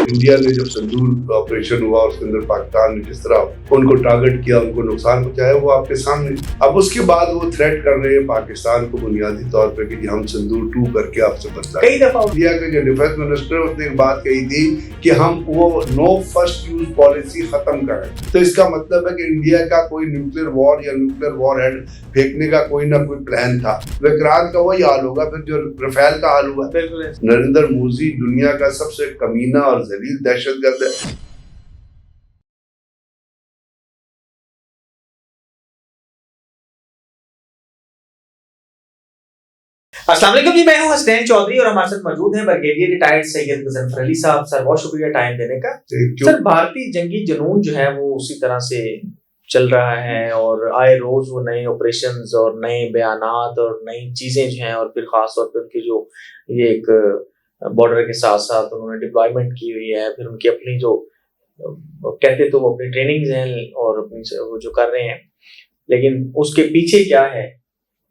India ने जब संदूर operation हुआ उसके अंदर पाकिस्तान ने जिस तरह उनको टारगेट किया, उनको नुकसान पहुंचाया, वो आपके सामने। अब उसके बाद वो थ्रेट कर रहे हैं पाकिस्तान को बुनियादी तौर पर कि हम संदूर 2 करके आपसे बदला। कई दफा इंडिया के जो डिफेंस मिनिस्टर उसने एक बात कही थी कि हम वो नो फर्स्ट यूज पॉलिसी खत्म करें। तो इसका मतलब है कि इंडिया का कोई न्यूक्लियर वॉर या न्यूक्लियर वॉर हेड फेंकने का कोई ना कोई प्लान था। विक्रांत का वही हाल होगा फिर जो रफेल का हाल हुआ। नरेंद्र मोदी दुनिया का सबसे कमीना और जलील दहशतगर्द है। अस्सलाम वालेकुम जी, मैं हूं हसनैन चौधरी और हमारे साथ मौजूद हैं ब्रिगेडियर रिटायर्ड सैयद गजनफर अली साहब। सर बहुत शुक्रिया टाइम देने का। सर भारतीय जंगी जुनून जो है वो उसी तरह से चल रहा है और आए रोज वो नए ऑपरेशंस और नए बयानात और नई चीजें जो हैं और फिर खास तौर पर उनकी जो ये एक बॉर्डर के साथ साथ उन्होंने डिप्लॉयमेंट की हुई है, फिर उनकी अपनी जो कहते तो वो अपनी ट्रेनिंग्स हैं और अपनी वो जो कर रहे हैं, लेकिन उसके पीछे क्या है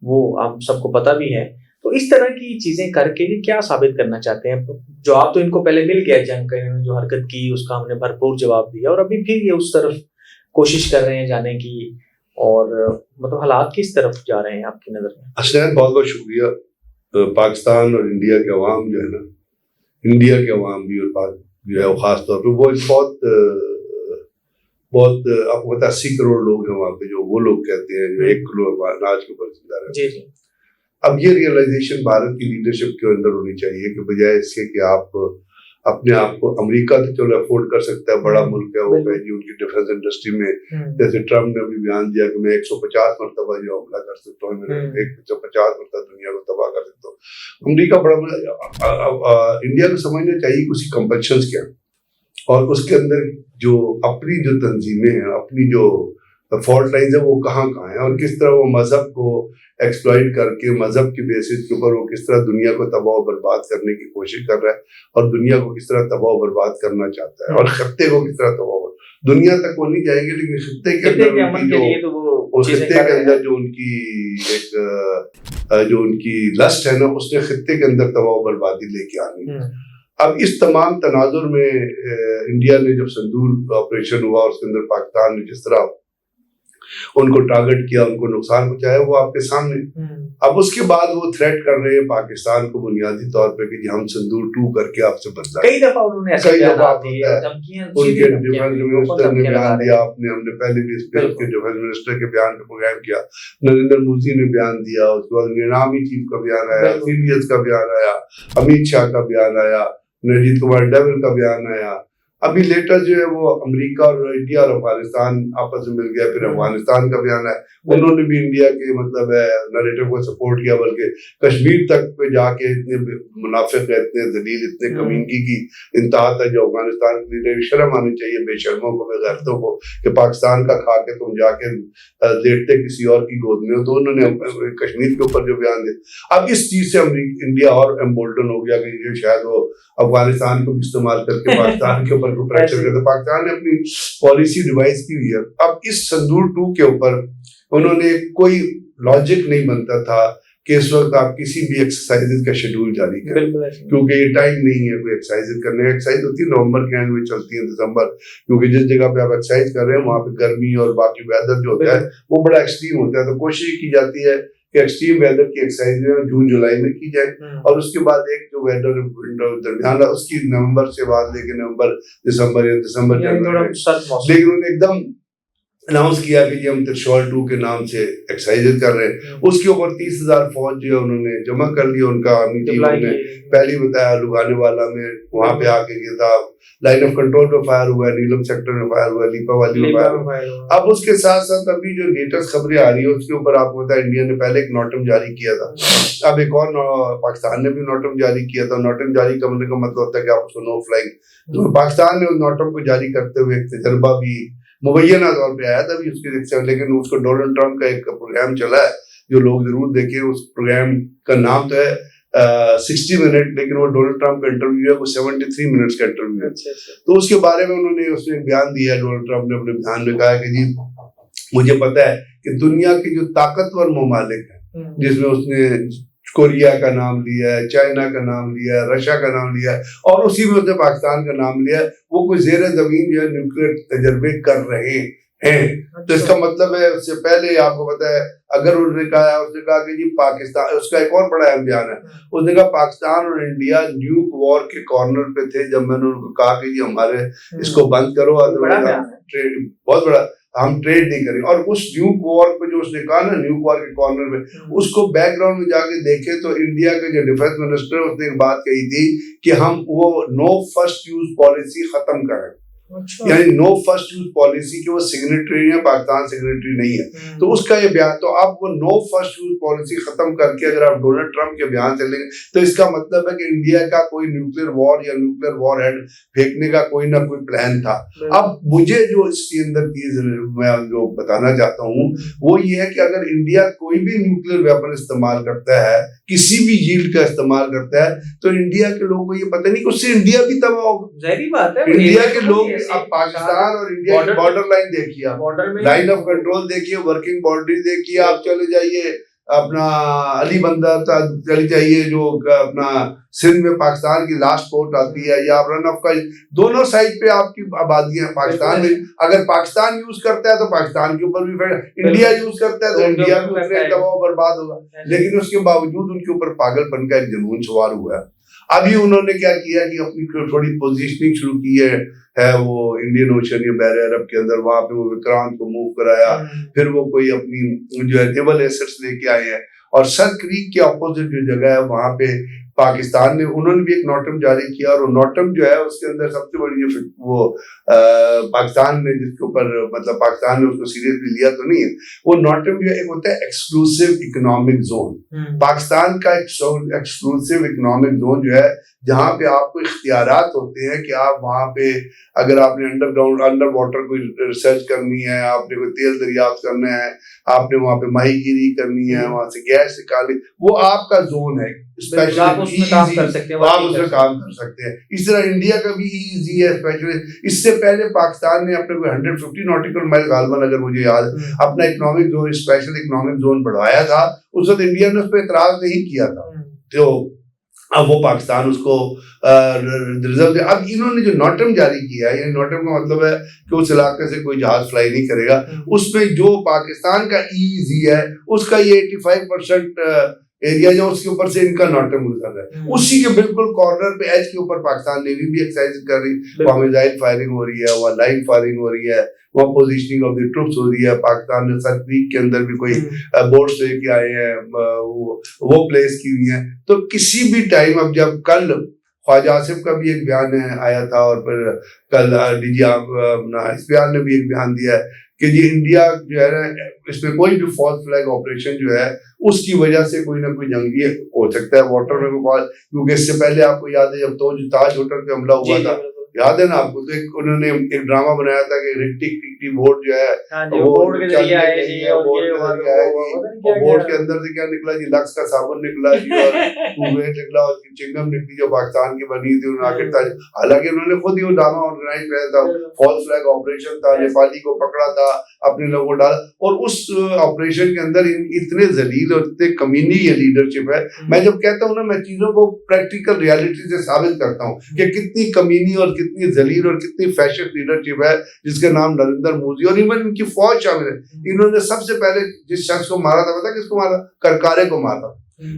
वो हम सबको पता भी है। तो इस तरह की चीजें करके ये क्या साबित करना चाहते हैं? जवाब तो इनको पहले मिल गया, जंग का इन्होंने जो हरकत की उसका हमने भरपूर जवाब दिया और अभी फिर ये उस तरफ कोशिश कर रहे हैं जाने की, और मतलब हालात किस तरफ जा रहे हैं आपकी नजर में? हसनैन बहुत बहुत शुक्रिया। पाकिस्तान और इंडिया के अवाम जो है ना, इंडिया के अवाम भी और जो है वो खास तौर पर वो बहुत आपको पता 80 करोड़ लोग हैं वहाँ पे, जो वो लोग कहते हैं जो 1 किलो अनाज के ऊपर जिंदा रहते हैं। अब ये रियलाइजेशन भारत की लीडरशिप के अंदर होनी चाहिए कि बजाय इसके कि आप अपने आप को, अमेरिका तो चलो अफोर्ड कर सकता है, बड़ा मुल्क है, वो जी उनकी डिफेंस इंडस्ट्री में, जैसे ट्रम्प ने अभी बयान दिया कि मैं 150 मरतबा जो हमला कर सकता हूँ, मैं 150 मरतबा दुनिया को तबाह कर सकता हूँ। अमेरिका बड़ा इंडिया को समझना चाहिए कि उसकी कंपल्शंस क्या और उसके अंदर जो अपनी जो तंजीमें हैं, अपनी जो फॉल्ट लाइन्स है वो कहाँ कहाँ है और किस तरह वो मजहब को एक्सप्लॉइट करके मजहब की बेसिस के ऊपर वो किस तरह दुनिया को तबाह बर्बाद करने की कोशिश कर रहा है और दुनिया को किस तरह तबाह बर्बाद करना चाहता है और खत्ते को किस तरह तबाह, दुनिया तक वो नहीं जाएंगे लेकिन खत्ते के अंदर जो उनकी एक जो उनकी लस्ट है ना, उसने खत्ते के अंदर तबाह बर्बादी लेके आनी। अब इस तमाम तनाजुर में इंडिया ने जब संदूर ऑपरेशन हुआ उसके अंदर पाकिस्तान ने जिस तरह उनको टारगेट किया, उनको नुकसान पहुंचाया, वो आपके सामने। अब उसके बाद वो थ्रेट कर रहे हैं पाकिस्तान को बुनियादी तौर पे कि हम संदूर 2 करके आपसे बदला। कई दफा उन्होंने उनके डिफेंस मिनिस्टर ने बयान दिया, हमने पहले भी इस पे उसके डिफेंस मिनिस्टर के बयान पे प्रोग्राम किया, नरेंद्र मोदी ने बयान दिया, उसके बाद इनामी चीफ का बयान आया, सीडीएस का बयान आया, अमित शाह का बयान आया, नजीद कुमार डेविल का बयान आया। अभी लेटेस्ट जो है वो अमेरिका और इंडिया और अफगानिस्तान आपस में मिल गया, फिर अफगानिस्तान का बयान है, उन्होंने भी इंडिया के मतलब है नैरेटिव को सपोर्ट किया, बल्कि कश्मीर तक पे जाके इतने मुनाफिक है, इतने जलील, इतने कमीनगी की इंतहा तक जो अफगानिस्तान के लिए शर्म आनी चाहिए बेशर्मों को, बेगैरतों को, कि पाकिस्तान का खा के तुम जाके लेटते किसी और की गोद में हो। तो उन्होंने कश्मीर के ऊपर जो बयान दिया, अब इस चीज से इंडिया और एम्बोल्डन हो गया कि शायद वो अफगानिस्तान को इस्तेमाल करके पाकिस्तान के ऊपर प्रेशर करते। पाकिस्तान ने अपनी पॉलिसी रिवाइज की हुई है। अब इस संदूर 2 के ऊपर उन्होंने कोई लॉजिक नहीं बनता था कि इस वक्त आप किसी भी एक्सरसाइजेज का शेड्यूल जारी करें, क्योंकि ये टाइम नहीं है कोई एक्सरसाइज करने। एक्सरसाइज होती है नवंबर के एंड में चलती है, दिसंबर, क्योंकि जिस जगह पे आप एक्सरसाइज कर रहे हैं वहां पे गर्मी और बाकी वेदर जो होता है वो बड़ा एक्सट्रीम होता है। तो कोशिश की जाती है कि एक्सट्रीम वेदर की एक्सरसाइज जून जुलाई में की जाए और उसके बाद एक जो वेदर दरमियान उसकी नवंबर से बाद लेके नवंबर दिसंबर या दिसंबर जनवरी, लेकिन उन्होंने एकदम अनाउंस किया कि हम त्रिशूल 2 के नाम से एक्सरसाइज कर रहे हैं। उसके ऊपर 30,000 फौज जो है उन्होंने जमा कर लिया। उनका ने पहले बताया लुगाने वाला में वहां पे आके किया था, लाइन ऑफ कंट्रोल पे फायर हुआ है, नीलम सेक्टर में फायर हुआ है, लीपावाली में फायर हुआ है। अब उसके साथ साथ अभी जो लेटेस्ट खबरें आ रही है उसके ऊपर आपको पता है इंडिया ने पहले एक नोटम जारी किया था, अब एक और पाकिस्तान ने भी नोटम जारी किया था। नोटम जारी करने का मतलब होता है कि आप उसको नो फ्लाइंग, तो पाकिस्तान ने उस नोटम को जारी करते हुए एक तजर्बा भी मुबैना तौर पे आया था भी उसके, लेकिन उसको डोनाल्ड ट्रम्प का एक प्रोग्राम चला है जो लोग जरूर देखें। उस प्रोग्राम का नाम तो है 60 मिनट, लेकिन वो डोनाल्ड ट्रम्प का इंटरव्यू है वो 73 मिनट्स का इंटरव्यू है। तो उसके बारे में उसने बयान दिया है, डोनाल्ड ट्रम्प ने अपने बयान में कहा कि जी मुझे पता है कि दुनिया के जो ताकतवर ममालिक हैं जिसमें उसने कोरिया का नाम लिया है, चाइना का नाम लिया है, रशिया का नाम लिया है, और उसी में उसने पाकिस्तान का नाम लिया है। वो कोई जेर जमीन जो है न्यूक्लियर तजर्बे कर रहे हैं। तो इसका मतलब है, उससे पहले आपको पता है, अगर उसने कहा कि जी पाकिस्तान, उसका एक और बड़ा अहम बयान है, उसने कहा पाकिस्तान और इंडिया न्यूक वॉर के कॉर्नर पे थे जब मैंने उनको कहा कि जी हमारे इसको बंद करो, बहुत बड़ा, हम ट्रेड नहीं करेंगे। और उस न्यूक वॉर पे जो उसने कहा ना, न्यूक वॉर के कॉर्नर में, उसको बैकग्राउंड में जाके देखे तो इंडिया के जो डिफेंस मिनिस्टर, उसने एक बात कही थी कि हम वो नो फर्स्ट यूज पॉलिसी खत्म करें। अच्छा। यानी नो फर्स्ट यूज पॉलिसी के वो सिग्नेटरी है, पाकिस्तान सिग्नेटरी नहीं है। तो उसका ये बयान, तो अब वो नो फर्स्ट यूज पॉलिसी खत्म करके अगर आप डोनाल्ड ट्रंप के बयान से लेंगे तो इसका मतलब है कि इंडिया का कोई न्यूक्लियर वॉर या न्यूक्लियर वॉर हेड फेंकने का कोई ना कोई प्लान था। अब मुझे जो इसके अंदर चीज मैं जो बताना चाहता हूँ वो ये है कि अगर इंडिया कोई भी न्यूक्लियर वेपन इस्तेमाल करता है, किसी भी यील्ड का इस्तेमाल करता है, तो इंडिया के लोगों को ये पता नहीं कि उससे इंडिया भी तबाह होगा। जाहिर बात है, इंडिया के लोग, अब पाकिस्तान और इंडिया की बॉर्डर लाइन देखिए, आप बॉर्डर में लाइन ऑफ कंट्रोल देखिए, वर्किंग बाउंड्री देखिए, आप चले जाइए अपना अली बंदर चले जाइए, जो अपना सिंध में पाकिस्तान की लास्ट पोर्ट आती है, या रन ऑफ का, दोनों साइड पे आपकी आबादियां पाकिस्तान में। अगर पाकिस्तान यूज करता है तो पाकिस्तान के ऊपर भी, इंडिया यूज करता है तो इंडिया के ऊपर दबाव बर्बाद होगा। लेकिन उसके बावजूद उनके ऊपर पागलपन का एक जुनून सवार हुआ है। अभी उन्होंने क्या किया कि अपनी थोड़ी पोजीशनिंग शुरू की है वो इंडियन ओशन या बहरे अरब के अंदर, वहां पे वो विक्रांत को मूव कराया, फिर वो कोई अपनी जो है नेवल एसेट्स लेके आए हैं, और सर क्रीक के ऑपोजिट जो जगह है वहां पे पाकिस्तान ने, उन्होंने भी एक नोटम जारी किया, और वो नोटम जो है उसके अंदर सबसे बड़ी जो वो पाकिस्तान ने जिसके ऊपर, मतलब पाकिस्तान ने उसको सीरियसली लिया तो नहीं है, वो नोटम जो एक होता है एक्सक्लूसिव इकोनॉमिक जोन। पाकिस्तान का एक्सक्लूसिव इकोनॉमिक जोन जो है, जहाँ पे आपको इख्तियारात होते हैं कि आप वहां पे, अगर आपने अंडरग्राउंड अंडर वाटर कोई रिसर्च करनी है, आपने कोई तेल दरियाफ्त करना है, आपने वहां पे माहीगीरी करनी है, वहां से गैस निकालनी, वो आपका जोन है, स्पेशली आप उसमें काम कर सकते हैं, आप उसमें काम कर सकते हैं। इस तरह इंडिया का भी इजी है स्पेशली। इससे पहले पाकिस्तान ने अपने कोई 150 नॉटिकल माइल गालबन, अगर मुझे याद, अपना economic zone, special economic zone बढ़ाया था। उस वक्त इंडिया ने उस पर इतराज नहीं किया था, तो अब वो पाकिस्तान उसको रिजर्व। अब इन्होंने जो नोटम जारी किया है, यानी नोटम का मतलब है कि उस इलाके से कोई जहाज फ्लाई नहीं करेगा, उसमें जो पाकिस्तान का ईजी है उसका ये 85% एरिया जो उसके ऊपर से इनका नोटम गुजर रहा है, उसी के बिल्कुल कॉर्नर पे एज के ऊपर पाकिस्तान नेवी भी एक्सरसाइज कर रही है, वहाँ मिसाइल फायरिंग हो रही है, वहाँ लाइन फायरिंग हो रही है, वहाँ पोजीशनिंग ऑफ द ट्रूप्स हो रही है। पाकिस्तान ने सर क्रीक के अंदर भी कोई बोट्स लेके आए हैं, वो प्लेस की हुई है। तो किसी भी टाइम, अब जब कल ख्वाजा आसिफ का भी एक बयान आया था, और फिर कल डीजी इस बयान ने भी एक बयान दिया है कि जी इंडिया जो है ना, इसमें कोई भी फॉल्स फ्लैग ऑपरेशन जो है उसकी वजह से कोई ना कोई जंगी हो सकता है वाटर में, क्योंकि इससे पहले आपको याद है जब तो ताज होटल पे हमला हुआ था, याद है ना आपको, तो एक उन्होंने एक ड्रामा बनाया था कि रिक्टिक टिकटी बोर्ड जो है वो बोर्ड के जरिए आए जी, और बोर्ड के अंदर से क्या निकला जी, लक्स का साबुन निकला जी, और कुवैत निकला, और चिंगम निकली जो पाकिस्तान की बनी थी, उन्होंने आखिर था, हालांकि उन्होंने खुद ही वो ड्रामा ऑर्गेनाइज किया था, फॉल्स फ्लैग ऑपरेशन था, नेपाली को पकड़ा था, अपने लोगों को डाला, और उस ऑपरेशन के अंदर इतने जलील और इतने कमीनी ये लीडरशिप है। मैं जब कहता हूँ ना, मैं चीजों को प्रैक्टिकल रियलिटी से साबित करता हूँ कि कितनी कमीनी और कितनी जलील और कितनी फैशिस्ट लीडरशिप है, जिसके नाम नरेंद्र मोदी, और इवन इनकी फौज शामिल है। इन्होंने सबसे पहले जिस शख्स को मारा था, पता किसको मारा? करकारे को मारा।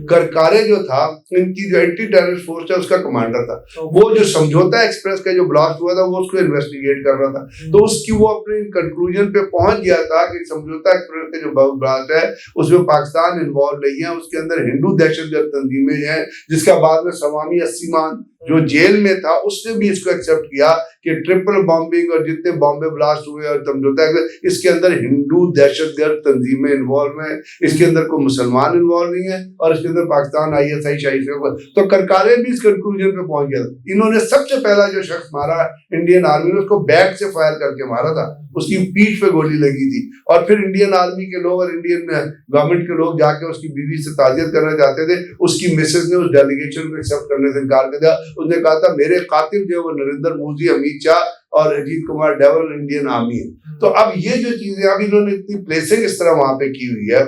करकारे जो था, इनकी जो एंटी टेररिस्ट फोर्स है उसका कमांडर था। वो जो समझौता एक्सप्रेस का जो ब्लास्ट हुआ था वो उसको इन्वेस्टिगेट कर रहा था, तो उसकी वो अपने कंक्लूजन पे पहुंच गया था कि समझौता एक्सप्रेस का जो ब्लास्ट है उसमें पाकिस्तान इन्वॉल्व नहीं है, उसके अंदर हिंदू दहशतगर्द तंजीमें हैं, जिसका बाद में सवामी अस्सीमान जो जेल में था उसने भी इसको एक्सेप्ट किया कि ट्रिपल बॉम्बिंग और जितने बॉम्बे ब्लास्ट हुए और समझौता इसके अंदर हिंदू दहशतगर्द तंजीमें इन्वॉल्व हैं, इसके अंदर कोई मुसलमान इन्वॉल्व नहीं है, और इसके अंदर पाकिस्तान ISI शाही से। तो करकारे भी इस कंक्लूजन पे पहुंच गया था। इन्होंने सबसे पहला जो शख्स मारा इंडियन आर्मी ने, उसको बैक से फायर करके मारा था, उसकी पीठ पे गोली लगी थी, और फिर इंडियन आर्मी के लोग और इंडियन गवर्नमेंट के लोग जाके उसकी बीवी से ताजियत करना चाहते थे। उसकी मिसेज ने उस डेलीगेशन को एक्सेप्ट करने से इनकार कर दिया। उसने कहा था मेरे कातिल जो है वो नरेंद्र मोदी, अमित शाह और Ajit Kumar devil Indian army है। तो अब ये जो चीजें, अब इन्होंने इतनी प्लेसिंग इस तरह वहां पे की हुई है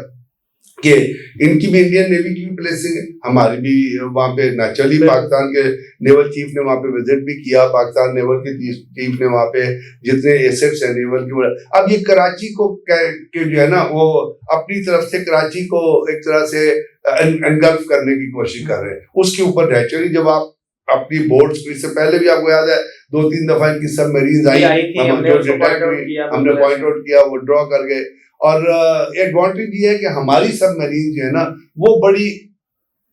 कि इनकी भी, इंडियन नेवी की भी प्लेसिंग है हमारी भी वहाँ पे नेचुरली पाकिस्तान के नेवल चीफ ने वहाँ पे विजिट भी किया, पाकिस्तान नेवल के चीफ ने वहाँ पे जितने एसेट्स हैं नेवल की, अब ये कराची को के जो है ना वो अपनी तरफ से कराची को एक तरह से एनगल्फ करने की कोशिश कर रहे हैं। उसके ऊपर नेचुरली जब आप अपनी बोर्ड्स, इससे पहले भी आपको याद है 2-3 दफा इनकी सबमरीन्स आई, हमने पॉइंट आउट किया, वो ड्रॉ कर गए। और एडवांटेज ये है कि हमारी सबमरीन जो है ना वो बड़ी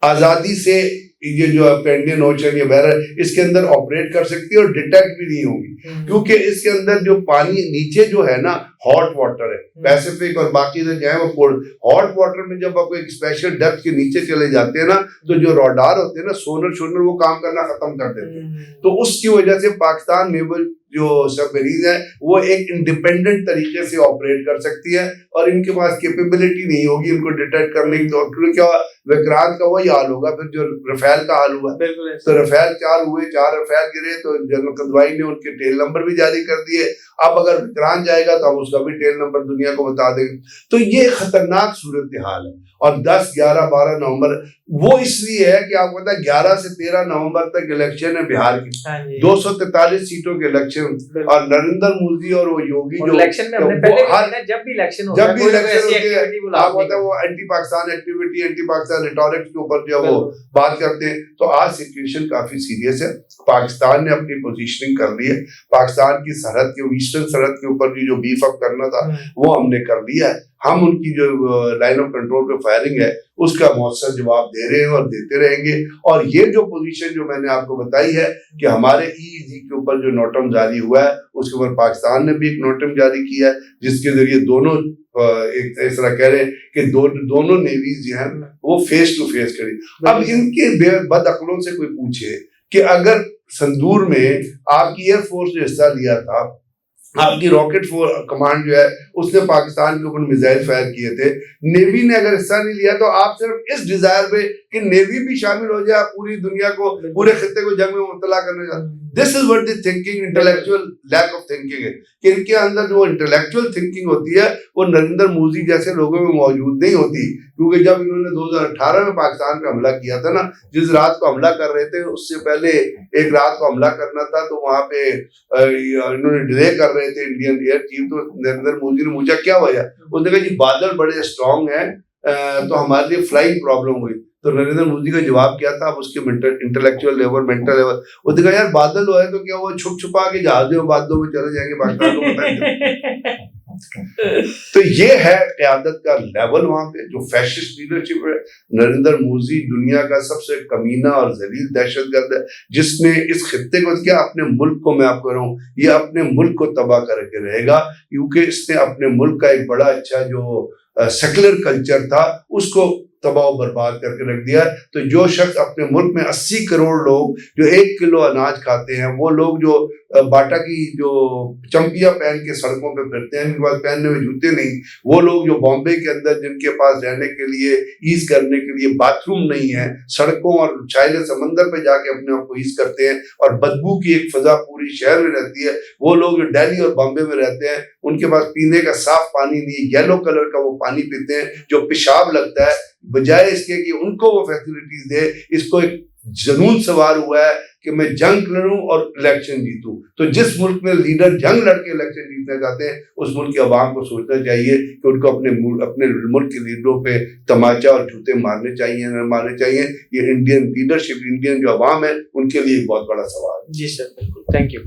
आजादी से ये जो इंडियन ओशन या बहर इसके अंदर ऑपरेट कर सकती है और डिटेक्ट भी नहीं होगी, क्योंकि इसके अंदर जो पानी नीचे जो है ना हॉट वाटर है, पैसिफिक और बाकी जो है वो कोल्ड। हॉट वाटर में जब आप एक स्पेशल डेप्थ के नीचे चले जाते हैं ना तो जो रडार होते हैं ना, सोनर वो काम करना खत्म कर देते हैं। तो उसकी वजह से पाकिस्तान नेवल जो सबमरीन है वो एक इंडिपेंडेंट तरीके से ऑपरेट कर सकती है और इनके पास कैपेबिलिटी नहीं होगी इनको डिटेक्ट करने की। तो क्या विक्रांत का वही हाल होगा फिर जो रफेल का हाल हुआ। तो रफेल 4 रफेल गिरे तो जनरल कदवाई ने उनके टेल नंबर भी जारी कर दिए। अब अगर विक्रांत जाएगा तो हम उसका भी टेल नंबर दुनिया को बता देंगे। तो ये खतरनाक सूरत हाल है। और 10, 11, 12 नवंबर वो इसलिए है कि आपको पता है 11 से 13 नवंबर तक इलेक्शन है बिहार की, 243 सीटों के इलेक्शन। और नरेंद्र मोदी और वो योगी जो इलेक्शन में हमने पहले जब भी इलेक्शन होते हैं आपको पता है वो anti Pakistan activity, anti Pakistan rhetorics के ऊपर जो वो बात करते हैं। तो आज सिचुएशन काफी सीरियस है। पाकिस्तान ने अपनी पोजीशनिंग कर ली है। पाकिस्तान की सरहद के ईस्टर्न सरहद के ऊपर भी जो बीफ अप करना था वो हमने कर लिया है। हम उनकी जो लाइन ऑफ कंट्रोल पे फायरिंग है उसका मौसर जवाब दे रहे हैं और देते रहेंगे। और ये जो पोजीशन जो मैंने आपको बताई है कि हमारे ईईजी के ऊपर जो नोटम जारी हुआ है उसके ऊपर पाकिस्तान ने भी एक नोटम जारी किया है जिसके जरिए दोनों एक इस तरह कह रहे हैं कि दोनों नेवीज जो है वो फेस टू फेस करें। अब इनके बदअक्लों से कोई पूछे कि अगर संदूर में आपकी एयरफोर्स ने हिस्सा लिया था, आपकी रॉकेट कमांड जो है उसने पाकिस्तान के ऊपर मिसाइल फायर किए थे, नेवी ने अगर हिस्सा नहीं लिया तो आप सिर्फ इस डिजायर पे कि नेवी भी शामिल हो जाए पूरी दुनिया को, पूरे खित्ते को जंग में मुब्तला करने जा। This is what the thinking, intellectual lack of thinking है कि इनके अंदर जो इंटेलेक्चुअल थिंकिंग होती है वो नरेंद्र मोदी जैसे लोगों में मौजूद नहीं होती। क्योंकि जब इन्होंने 2018 में पाकिस्तान पे हमला किया था ना, जिस रात को हमला कर रहे थे उससे पहले एक रात को हमला करना था तो वहां पे इन्होंने डिले कर रहे थे इंडियन एयर चीफ। तो नरेंद्र मोदी ने पूछा क्या वजह, उसने कहा जी बादल बड़े स्ट्रांग हैं तो हमारे लिए फ्लाइंग प्रॉब्लम हुई। तो नरेंद्र मोदी का जवाब क्या था, उसके इंटेलेक्चुअल लेवल, मेंटल लेवल, उसने कहा यार बादल है तो क्या वो छुप छुपा के जहाजों बादलों में चले जाएंगे, पाकिस्तान को पता तो ये है क़यादत का लेवल वहां पे जो फैशिस्ट लीडरशिप है। नरेंद्र मोदी दुनिया का सबसे कमीना और जलील दहशतगर्द है जिसने इस खित्ते को क्या अपने मुल्क को, मैं आपको कह रहा हूँ ये अपने मुल्क को तबाह करके रहेगा क्योंकि इसने अपने मुल्क का एक बड़ा अच्छा जो सेकुलर कल्चर था उसको तबाह बर्बाद करके रख दिया। तो जो शख्स अपने मुल्क में 80 करोड़ लोग जो 1 किलो अनाज खाते हैं, वो लोग जो बाटा की जो चंपिया पहन के सड़कों पे फिरते हैं, इनके पास पहनने में जूते नहीं, वो लोग जो बॉम्बे के अंदर जिनके पास रहने के लिए ईज करने के लिए बाथरूम नहीं है, सड़कों और छायले समंदर पे जाके अपने आप को ईज करते हैं और बदबू की एक फजा पूरी शहर में रहती है, वो लोग जो दिल्ली और बॉम्बे में रहते हैं उनके पास पीने का साफ पानी नहीं, येलो कलर का वो पानी पीते हैं जो पेशाब लगता है। बजाय इसके कि उनको वो फैसिलिटीज दे, इसको एक जुनून सवार हुआ है कि मैं जंग लड़ूं और इलेक्शन जीतूं। तो जिस मुल्क में लीडर जंग लड़के इलेक्शन जीतना चाहते हैं उस मुल्क की आवाम को सोचना चाहिए कि उनको अपने मुल्क के लीडरों पे तमाचा और जूते मारने चाहिए न मारने चाहिए। ये इंडियन लीडरशिप, इंडियन जो आवाम है उनके लिए बहुत बड़ा सवाल है। जी सर, बिल्कुल, थैंक यू।